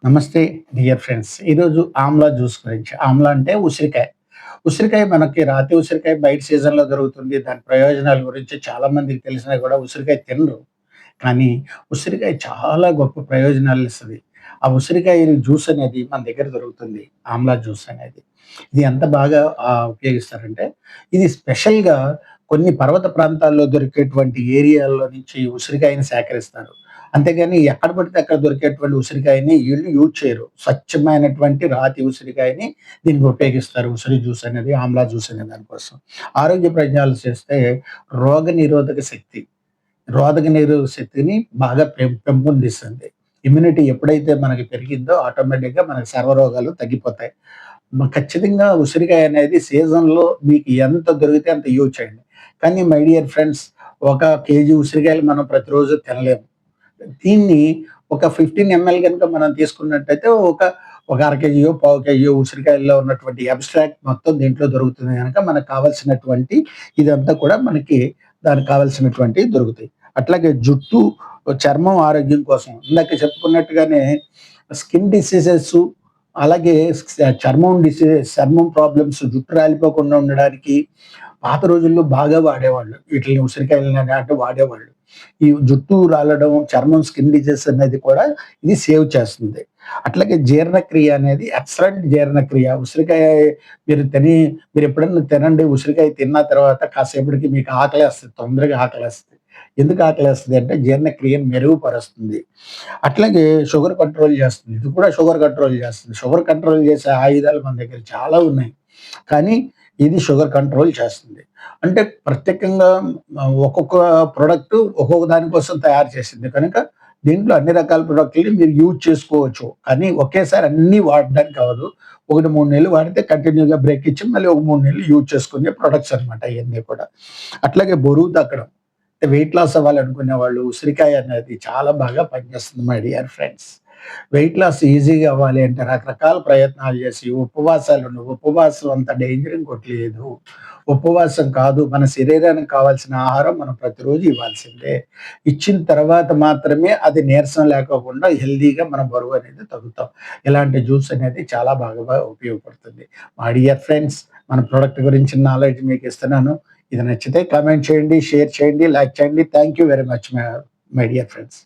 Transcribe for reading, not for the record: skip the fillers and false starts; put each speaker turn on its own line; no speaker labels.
నమస్తే dear friends. ఈరోజు Amla juice గురించి. ఆమ్లా అంటే ఉసిరికాయ. ఉసిరికాయ మనకి రాతి ఉసిరికాయ బయట సీజన్‌లో దొరుకుతుంది. దాని ప్రయోజనాల గురించి చాలా మందికి తెలిసినా కూడా ఉసిరికాయ తినరు. కానీ ఉసిరికాయ చాలా గొప్ప ప్రయోజనాలిస్తది. ఆ ఉసిరికాయ జ్యూస్ అనేది మన దగ్గర దొరుకుతుంది. ఆమ్లా జ్యూస్ అనేది. ఇది ఎంత బాగా ఉపయోగిస్తారంటే ఇది స్పెషల్‌గా కొన్ని పర్వత ప్రాంతాల్లో దొరికేటువంటి ఏరియాల్లో నుంచి ఉసిరికాయని సేకరిస్తారు. అంతేగాని ఎక్కడ పడితే అక్కడ దొరికేటువంటి ఉసిరికాయని ఈళ్ళు యూజ్ చేయరు. స్వచ్ఛమైనటువంటి రాతి ఉసిరికాయని దీనికి ఉపయోగిస్తారు. ఉసిరి జ్యూస్ అనేది, ఆమ్లా జ్యూస్ అనే దానికోసం. ఆరోగ్య ప్రయోజనాలు చేస్తే రోగనిరోధక శక్తి, రోగనిరోధక శక్తిని బాగా పెంపొందిస్తుంది. ఇమ్యూనిటీ ఎప్పుడైతే మనకి పెరిగిద్దో ఆటోమేటిక్‌గా మనకు సర్వరోగాలు తగ్గిపోతాయి. ఖచ్చితంగా ఉసిరికాయ అనేది సీజన్‌లో మీకు ఎంత దొరికితే అంత యూజ్ చేయండి. కానీ మై డియర్ ఫ్రెండ్స్, ఒక కేజీ ఉసిరికాయలు మనం ప్రతిరోజు తినలేము. దీన్ని ఒక 15 ఎంఎల్ గనుక మనం తీసుకున్నట్టయితే ఒక అర కేజీయో, పావు కేజీయో ఉసిరికాయల్లో ఉన్నటువంటి అబ్స్ట్రాక్ట్ మొత్తం దీంట్లో దొరుకుతుంది గనక మనకు కావాల్సినటువంటి ఇదంతా కూడా మనకి దానికి కావాల్సినటువంటివి దొరుకుతాయి. అట్లాగే జుట్టు, చర్మం ఆరోగ్యం కోసం ఇందాక చెప్పుకున్నట్టుగానే స్కిన్ డిసీజెస్ అలాగే చర్మం ప్రాబ్లమ్స్ జుట్టు రాలిపోకుండా ఉండడానికి పాత రోజుల్లో బాగా వాడేవాళ్ళు. వీటిల్ని ఉసిరికాయలని అంటే వాడేవాళ్ళు. ఈ జుట్టు రాలడం, చర్మం స్కిన్ డిసీజ్ అనేది కూడా ఇది సేవ్ చేస్తుంది. అట్లాగే జీర్ణక్రియ అనేది ఎక్సలెంట్ జీర్ణక్రియ. ఉసిరికాయ మీరెప్పుడన్నా తినండి. ఉసిరికాయ తిన్న తర్వాత కాసేపటికి మీకు ఆకలేస్తది. తొందరగా ఆకలేస్తది. ఎందుకు ఆకలేస్తది అంటే జీర్ణక్రియను మెరుగుపరుస్తుంది. అట్లాగే షుగర్ కంట్రోల్ చేస్తుంది. ఇది కూడా షుగర్ కంట్రోల్ చేస్తుంది. షుగర్ కంట్రోల్ చేసే ఆయుధాలు మన దగ్గర చాలా ఉన్నాయి. కానీ ఇది షుగర్ కంట్రోల్ చేస్తుంది. అంటే ప్రత్యేకంగా ఒక్కొక్క ప్రొడక్ట్ ఒక్కొక్క దాని కోసం తయారు చేసింది. కనుక దీంట్లో అన్ని రకాల ప్రొడక్ట్‌లని మీరు యూజ్ చేసుకోవచ్చు. కానీ ఒకేసారి అన్నీ వాడడానికి అవ్వదు. 1, 3 నెలలు వాడితే కంటిన్యూ‌గా బ్రేక్ ఇచ్చి మళ్ళీ ఒక 3 నెలలు యూజ్ చేసుకునే ప్రొడక్ట్స్ అన్నమాట ఇయన్నీ కూడా. అట్లాగే బరువు తగ్గడం. వెయిట్ లాస్ అవ్వాలనుకునే వాళ్ళు ఉసిరికాయ అనేది చాలా బాగా పనిచేస్తుంది my dear friends. Weight loss ఈజీగా అవ్వాలి అంటే రకరకాల ప్రయత్నాలు చేసి ఉపవాసం అంత డేంజర్ ఇంకోటి లేదు. ఉపవాసం కాదు, మన శరీరానికి కావాల్సిన ఆహారం మనం ప్రతిరోజు ఇవ్వాల్సిందే. ఇచ్చిన తర్వాత మాత్రమే అది నీరసం లేకోకుండా హెల్తీగా మన బరువు అనేది తగ్గుతాం. ఇలాంటి జ్యూస్ అనేది చాలా బాగా ఉపయోగపడుతుంది. మై డియర్ ఫ్రెండ్స్, మన ప్రొడక్ట్ గురించి నాలెడ్జ్ మీకు ఇస్తున్నాను. ఇది నచ్చితే కామెంట్ చేయండి, షేర్ చేయండి, లైక్ చేయండి. Thank you very much my dear friends.